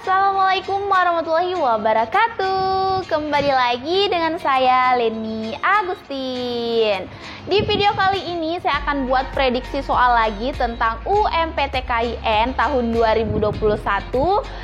Assalamualaikum warahmatullahi wabarakatuh. Kembali lagi dengan saya Leni Agustin. Di video kali ini saya akan buat prediksi soal lagi tentang UMPTKIN tahun 2021.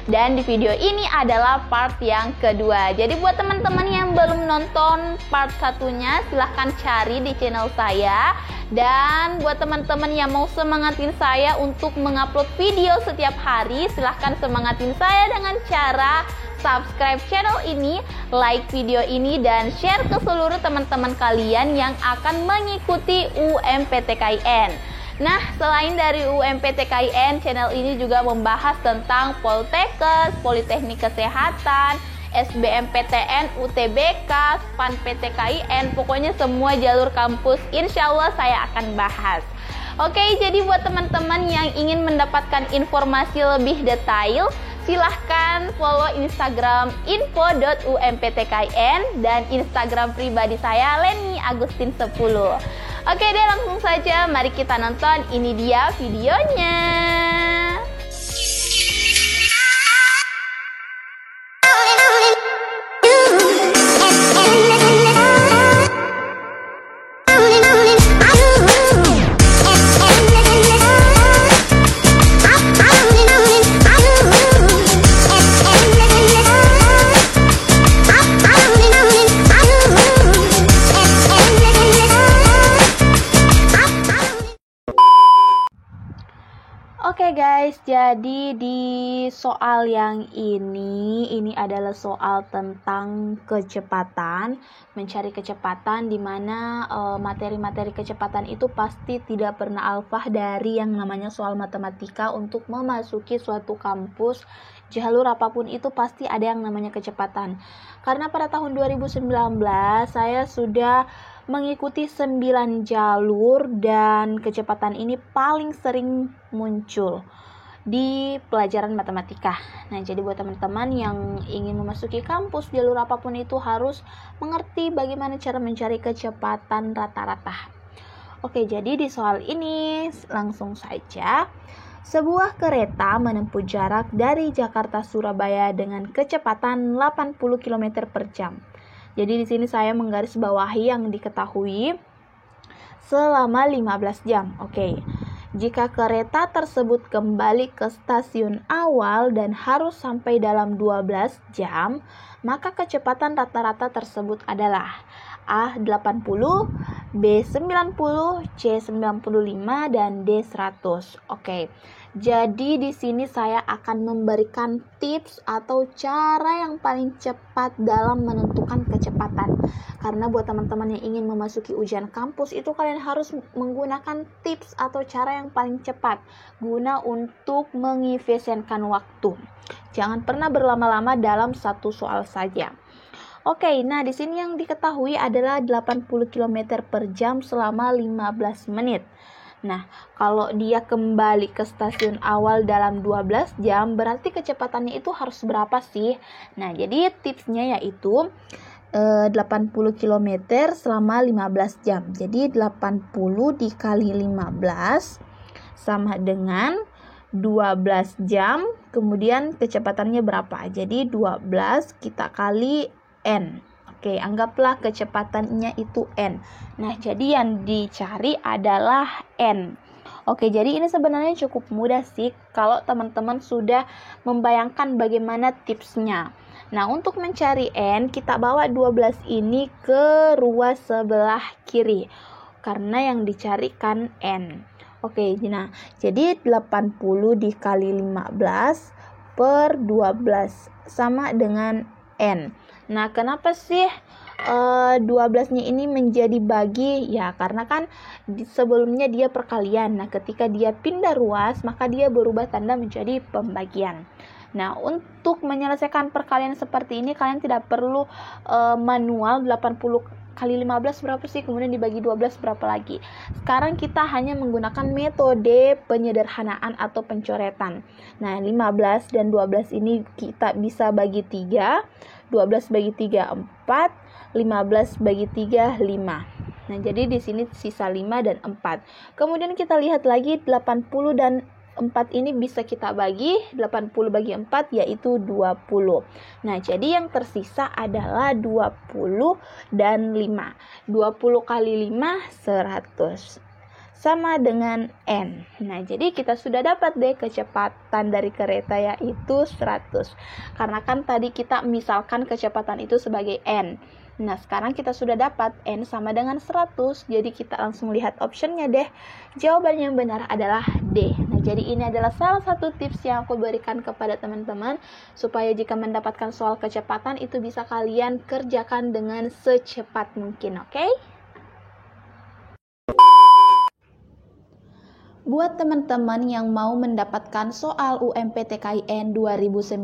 Dan di video ini adalah part yang kedua. Jadi buat teman-teman yang belum nonton part satunya, silahkan cari di channel saya. Dan buat teman-teman yang mau semangatin saya untuk mengupload video setiap hari, silahkan semangatin saya dengan cara subscribe channel ini, like video ini, dan share ke seluruh teman-teman kalian yang akan mengikuti UMPTKIN. Nah, selain dari UMPTKIN, channel ini juga membahas tentang Poltekkes, Politeknik Kesehatan, SBMPTN, UTBK, SPAN PTKIN, pokoknya semua jalur kampus insya Allah saya akan bahas. Oke, jadi buat teman-teman yang ingin mendapatkan informasi lebih detail, silahkan follow Instagram info.umptkin dan Instagram pribadi saya Leni Agustin 10. Oke deh, langsung saja mari kita nonton, ini dia videonya. Oke guys, jadi di soal yang ini adalah soal tentang kecepatan, mencari kecepatan, di mana materi-materi kecepatan itu pasti tidak pernah alfah dari yang namanya soal matematika. Untuk memasuki suatu kampus, jalur apapun itu pasti ada yang namanya kecepatan. Karena pada tahun 2019 saya sudah mengikuti 9 jalur dan kecepatan ini paling sering muncul di pelajaran matematika. Nah, jadi buat teman-teman yang ingin memasuki kampus jalur apapun itu harus mengerti bagaimana cara mencari kecepatan rata-rata. Oke, jadi di soal ini langsung saja. Sebuah kereta menempuh jarak dari Jakarta Surabaya dengan kecepatan 80 km per jam. Jadi di sini saya menggarisbawahi yang diketahui selama 15 jam. Oke. Jika kereta tersebut kembali ke stasiun awal dan harus sampai dalam 12 jam, maka kecepatan rata-rata tersebut adalah A 80, B 90, C 95, dan D 100. Oke. Jadi di sini saya akan memberikan tips atau cara yang paling cepat dalam menentukan kecepatan. Karena buat teman-teman yang ingin memasuki ujian kampus itu kalian harus menggunakan tips atau cara yang paling cepat guna untuk mengefisienkan waktu. Jangan pernah berlama-lama dalam satu soal saja. Oke, nah di sini yang diketahui adalah 80 km per jam selama 15 menit. Nah, kalau dia kembali ke stasiun awal dalam 12 jam, berarti kecepatannya itu harus berapa sih? Nah, jadi tipsnya yaitu 80 km selama 15 jam. Jadi 80 dikali 15 sama dengan 12 jam, kemudian kecepatannya berapa? Jadi 12 kita kali N. Oke, anggaplah kecepatannya itu N. Nah, jadi yang dicari adalah N. Oke, jadi ini sebenarnya cukup mudah sih kalau teman-teman sudah membayangkan bagaimana tipsnya. Nah, untuk mencari N, kita bawa 12 ini ke ruas sebelah kiri. Karena yang dicari kan N. Oke, nah, jadi 80 dikali 15 per 12 sama dengan N. Nah, kenapa sih 12-nya ini menjadi bagi? Ya, karena kan sebelumnya dia perkalian. Nah, ketika dia pindah ruas, maka dia berubah tanda menjadi pembagian. Nah, untuk menyelesaikan perkalian seperti ini, kalian tidak perlu manual 80 kali 15 berapa sih, kemudian dibagi 12 berapa lagi. Sekarang kita hanya menggunakan metode penyederhanaan atau pencoretan. Nah, 15 dan 12 ini kita bisa bagi 3. 12 bagi 3 4, 15 bagi 3 5. Nah, jadi di sini sisa 5 dan 4. Kemudian kita lihat lagi 80 dan 4 ini bisa kita bagi, 80 bagi 4 yaitu 20. Nah, jadi yang tersisa adalah 20 dan 5. 20 kali 5, 100. Sama dengan N. Nah, jadi kita sudah dapat deh kecepatan dari kereta yaitu 100. Karena kan tadi kita misalkan kecepatan itu sebagai N. Nah, sekarang kita sudah dapat N sama dengan 100. Jadi kita langsung lihat optionnya deh. Jawaban yang benar adalah D. Nah, jadi ini adalah salah satu tips yang aku berikan kepada teman-teman supaya jika mendapatkan soal kecepatan itu bisa kalian kerjakan dengan secepat mungkin, oke? Buat teman-teman yang mau mendapatkan soal UMPTKIN 2019,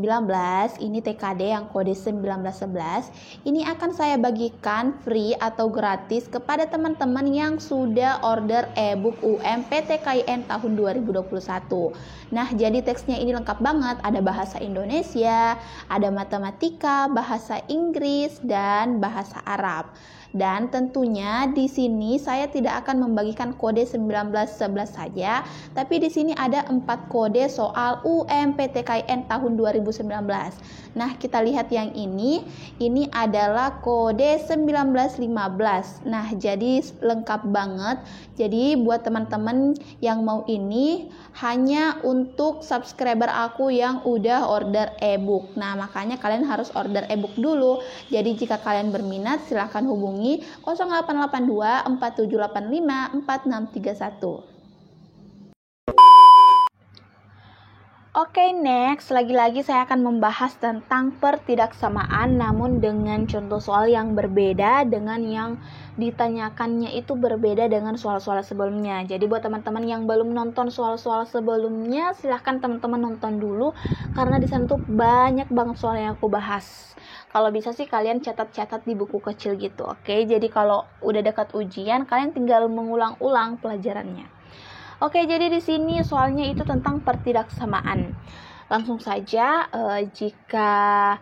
ini TKD yang kode 1911, ini akan saya bagikan free atau gratis kepada teman-teman yang sudah order e-book UMPTKIN tahun 2021. Nah, jadi teksnya ini lengkap banget, ada bahasa Indonesia, ada matematika, bahasa Inggris, dan bahasa Arab. Dan tentunya di sini saya tidak akan membagikan kode 1911 saja, tapi di sini ada 4 kode soal UMPTKIN tahun 2019. Nah, kita lihat yang ini adalah kode 1915. Nah, jadi lengkap banget. Jadi buat teman-teman yang mau ini hanya untuk subscriber aku yang udah order e-book. Nah, makanya kalian harus order e-book dulu. Jadi jika kalian berminat silahkan hubungi 0882 4785 4631. Oke, next, lagi-lagi saya akan membahas tentang pertidaksamaan namun dengan contoh soal yang berbeda, dengan yang ditanyakannya itu berbeda dengan soal-soal sebelumnya. Jadi buat teman-teman yang belum nonton soal-soal sebelumnya, silahkan teman-teman nonton dulu karena di sana tuh banyak banget soal yang aku bahas. Kalau bisa sih kalian catat-catat di buku kecil gitu, oke? Jadi kalau udah dekat ujian, kalian tinggal mengulang-ulang pelajarannya. Oke, jadi di sini soalnya itu tentang pertidaksamaan. Langsung saja, jika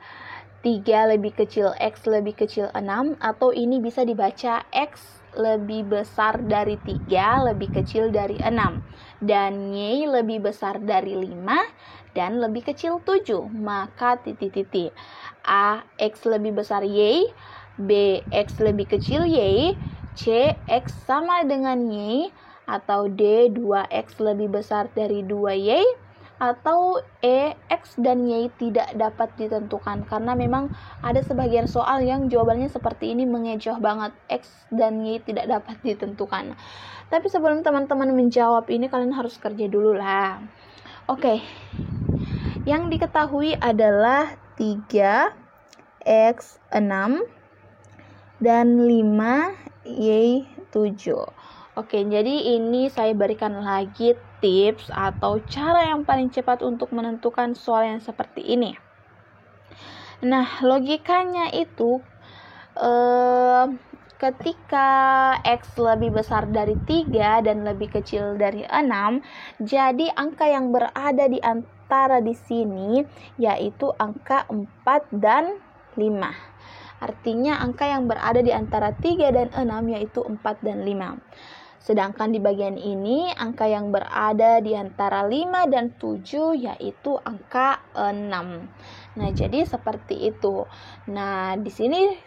3 lebih kecil X lebih kecil 6, atau ini bisa dibaca X lebih besar dari 3 lebih kecil dari 6, dan Y lebih besar dari 5 dan lebih kecil 7, maka titik-titik. A, X lebih besar Y, B, X lebih kecil Y, C, X sama dengan Y, atau D, 2X lebih besar dari 2Y, atau E, X dan Y tidak dapat ditentukan. Karena memang ada sebagian soal yang jawabannya seperti ini, mengecoh banget, X dan Y tidak dapat ditentukan. Tapi sebelum teman-teman menjawab ini, kalian harus kerja dulu lah. Oke, yang diketahui adalah 3X6 dan 5Y7. Oke, jadi ini saya berikan lagi tips atau cara yang paling cepat untuk menentukan soal yang seperti ini. Nah, logikanya itu ketika X lebih besar dari 3 dan lebih kecil dari 6, jadi angka yang berada di antara di sini yaitu angka 4 dan 5. Artinya angka yang berada di antara 3 dan 6 yaitu 4 dan 5. Sedangkan di bagian ini angka yang berada di antara 5 dan 7 yaitu angka 6. Nah, jadi seperti itu. Nah, di sini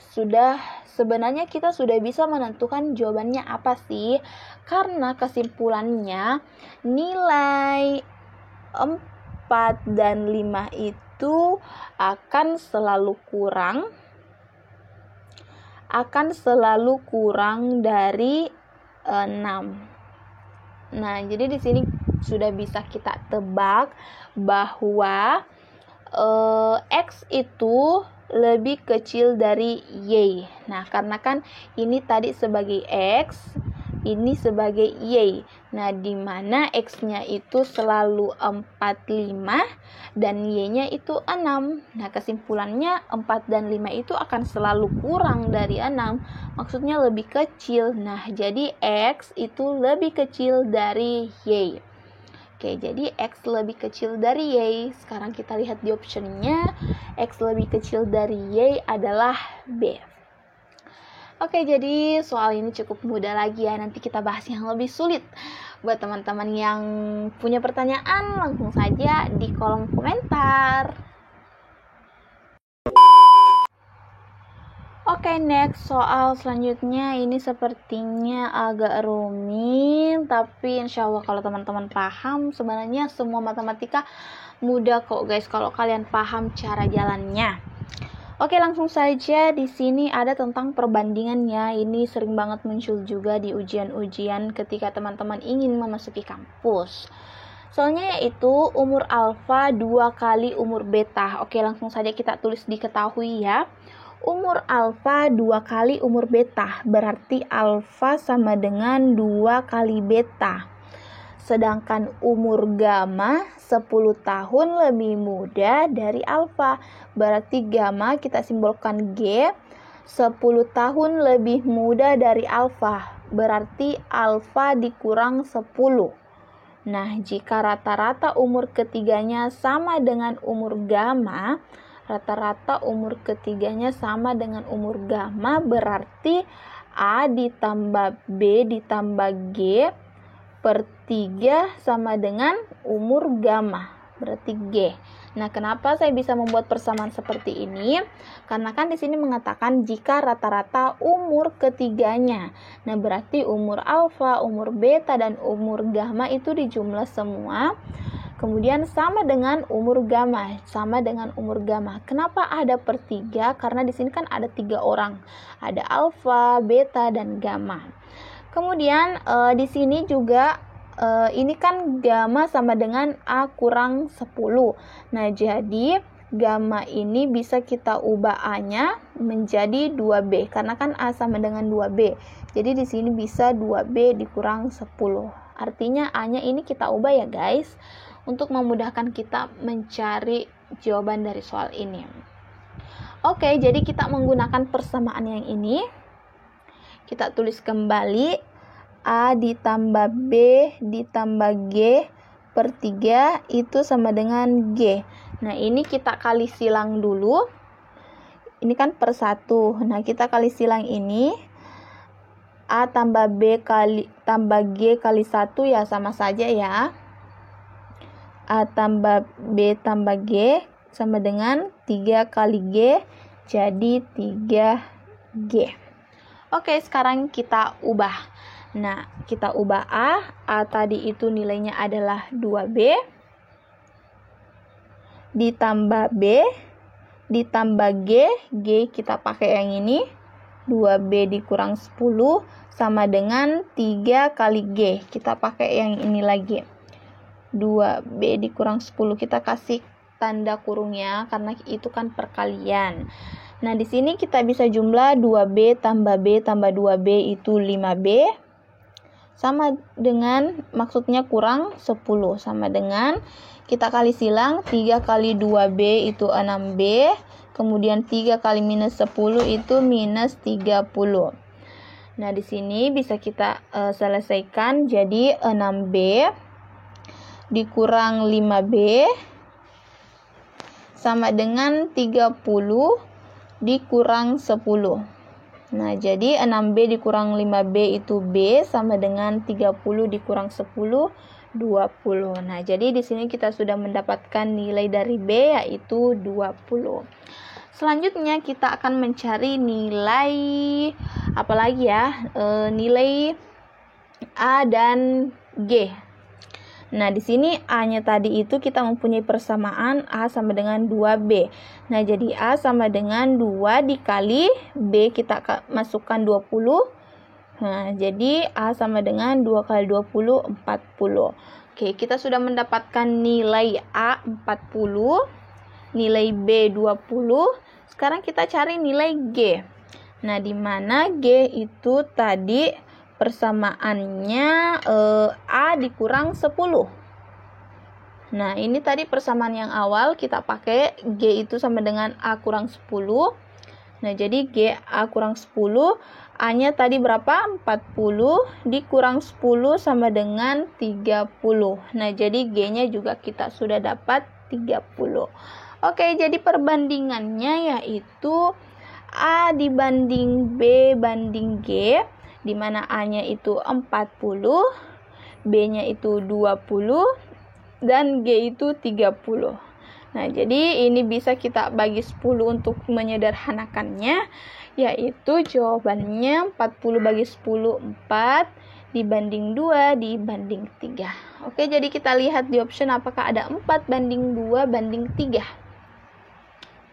sebenarnya kita sudah bisa menentukan jawabannya apa sih? Karena kesimpulannya nilai 4 dan 5 itu akan selalu kurang dari 6. Nah, jadi di sini sudah bisa kita tebak bahwa X itu lebih kecil dari Y. Nah, karena kan ini tadi sebagai X, ini sebagai Y. Nah, di mana X-nya itu selalu 45 dan Y-nya itu 6. Nah, kesimpulannya 4 dan 5 itu akan selalu kurang dari 6. Maksudnya lebih kecil. Nah, jadi X itu lebih kecil dari Y. Oke, jadi X lebih kecil dari Y. Sekarang kita lihat di optionnya. X lebih kecil dari Y adalah B. Oke, jadi soal ini cukup mudah lagi ya. Nanti kita bahas yang lebih sulit. Buat teman-teman yang punya pertanyaan, langsung saja di kolom komentar. Oke, next soal selanjutnya ini sepertinya agak rumit, tapi insya Allah kalau teman-teman paham, sebenarnya semua matematika mudah kok guys kalau kalian paham cara jalannya. Oke, langsung saja. Di sini ada tentang perbandingannya. Ini sering banget muncul juga di ujian-ujian ketika teman-teman ingin memasuki kampus. Soalnya yaitu umur alfa 2 kali umur beta. Oke, langsung saja kita tulis diketahui ya. Umur alfa 2 kali umur beta, berarti alfa sama dengan 2 kali beta. Sedangkan umur gamma 10 tahun lebih muda dari alfa, berarti gamma kita simbolkan G, 10 tahun lebih muda dari alfa, berarti alfa dikurang 10. Nah, jika rata-rata umur ketiganya sama dengan umur gamma, rata-rata umur ketiganya sama dengan umur gamma, berarti A ditambah B ditambah G per 3 sama dengan umur gamma, berarti G. Nah, kenapa saya bisa membuat persamaan seperti ini? Karena kan di sini mengatakan jika rata-rata umur ketiganya. Nah, berarti umur alfa, umur beta, dan umur gamma itu dijumlah semua. Kemudian sama dengan umur gamma, sama dengan umur gamma. Kenapa ada per 3? Karena di sini kan ada 3 orang. Ada alfa, beta, dan gamma. Kemudian di sini juga ini kan gamma sama dengan A kurang 10. Nah, jadi gamma ini bisa kita ubah A-nya menjadi 2B karena kan A sama dengan 2B. Jadi di sini bisa 2B dikurang 10. Artinya A-nya ini kita ubah ya guys, untuk memudahkan kita mencari jawaban dari soal ini. Oke, jadi kita menggunakan persamaan yang ini. Kita tulis kembali A ditambah B ditambah G per 3 itu sama dengan G. Nah, ini kita kali silang dulu. Ini kan per 1. Nah, kita kali silang ini. A tambah B tambah G kali 1 ya sama saja ya. A tambah B tambah G sama dengan 3 kali G, jadi 3G. Oke, sekarang kita ubah. Nah, kita ubah A tadi itu nilainya adalah 2B, ditambah B, ditambah G kita pakai yang ini, 2B dikurang 10, sama dengan 3 kali G, kita pakai yang ini lagi, 2B dikurang 10, kita kasih tanda kurungnya karena itu kan perkalian. Nah, di sini kita bisa jumlah 2B tambah B tambah 2B itu 5B. Sama dengan, maksudnya kurang 10, sama dengan, kita kali silang, 3 kali 2B itu 6B, kemudian 3 kali minus 10 itu minus 30. Nah, di sini bisa kita selesaikan, jadi 6B dikurang 5B sama dengan 30 dikurang 10. Nah, jadi 6B dikurang 5B itu B sama dengan 30 dikurang 10, 20. Nah, jadi di sini kita sudah mendapatkan nilai dari B yaitu 20. Selanjutnya kita akan mencari nilai apa lagi ya? Nilai A dan G. Nah, di sini A-nya tadi itu kita mempunyai persamaan A sama dengan 2B. Nah, jadi A sama dengan 2 dikali B kita masukkan 20. Nah, jadi A sama dengan 2 kali 20, 40. Oke, kita sudah mendapatkan nilai A 40, nilai B 20. Sekarang kita cari nilai G. Nah, di mana G itu tadi persamaannya A dikurang 10. Nah, ini tadi persamaan yang awal kita pakai G itu sama dengan A kurang 10. Nah, jadi G A kurang 10, A-nya tadi berapa? 40 dikurang 10 sama dengan 30. Nah, jadi G-nya juga kita sudah dapat 30. Oke, jadi perbandingannya yaitu A dibanding B banding G, di mana A-nya itu 40, B-nya itu 20, dan G itu 30. Nah, jadi ini bisa kita bagi 10 untuk menyederhanakannya, yaitu jawabannya 40 bagi 10, 4 dibanding 2 dibanding 3. Oke, jadi kita lihat di option apakah ada 4 banding 2 banding 3.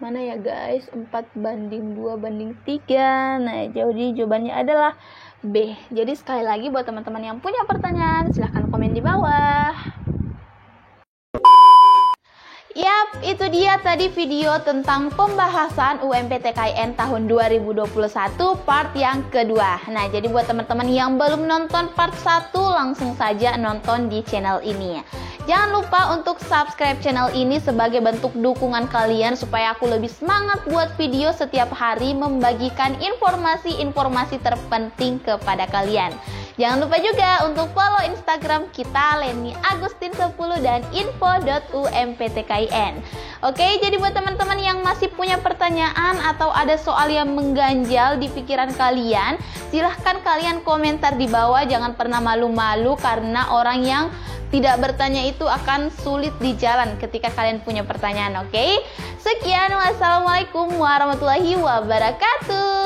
Mana ya guys? 4 banding 2 banding 3. Nah, jadi jawabannya adalah B. Jadi sekali lagi buat teman-teman yang punya pertanyaan, silahkan komen di bawah. Yap, itu dia tadi video tentang pembahasan UMPTKIN tahun 2021 part yang kedua. Nah, jadi buat teman-teman yang belum nonton part 1, langsung saja nonton di channel ini. Jangan lupa untuk subscribe channel ini sebagai bentuk dukungan kalian supaya aku lebih semangat buat video setiap hari membagikan informasi-informasi terpenting kepada kalian. Jangan lupa juga untuk follow Instagram kita Leni Agustin 10 dan info.umptkin. Oke, jadi buat teman-teman yang masih punya pertanyaan atau ada soal yang mengganjal di pikiran kalian, silahkan kalian komentar di bawah. Jangan pernah malu-malu karena orang yang tidak bertanya itu akan sulit di jalan ketika kalian punya pertanyaan. Oke, sekian, wassalamualaikum warahmatullahi wabarakatuh.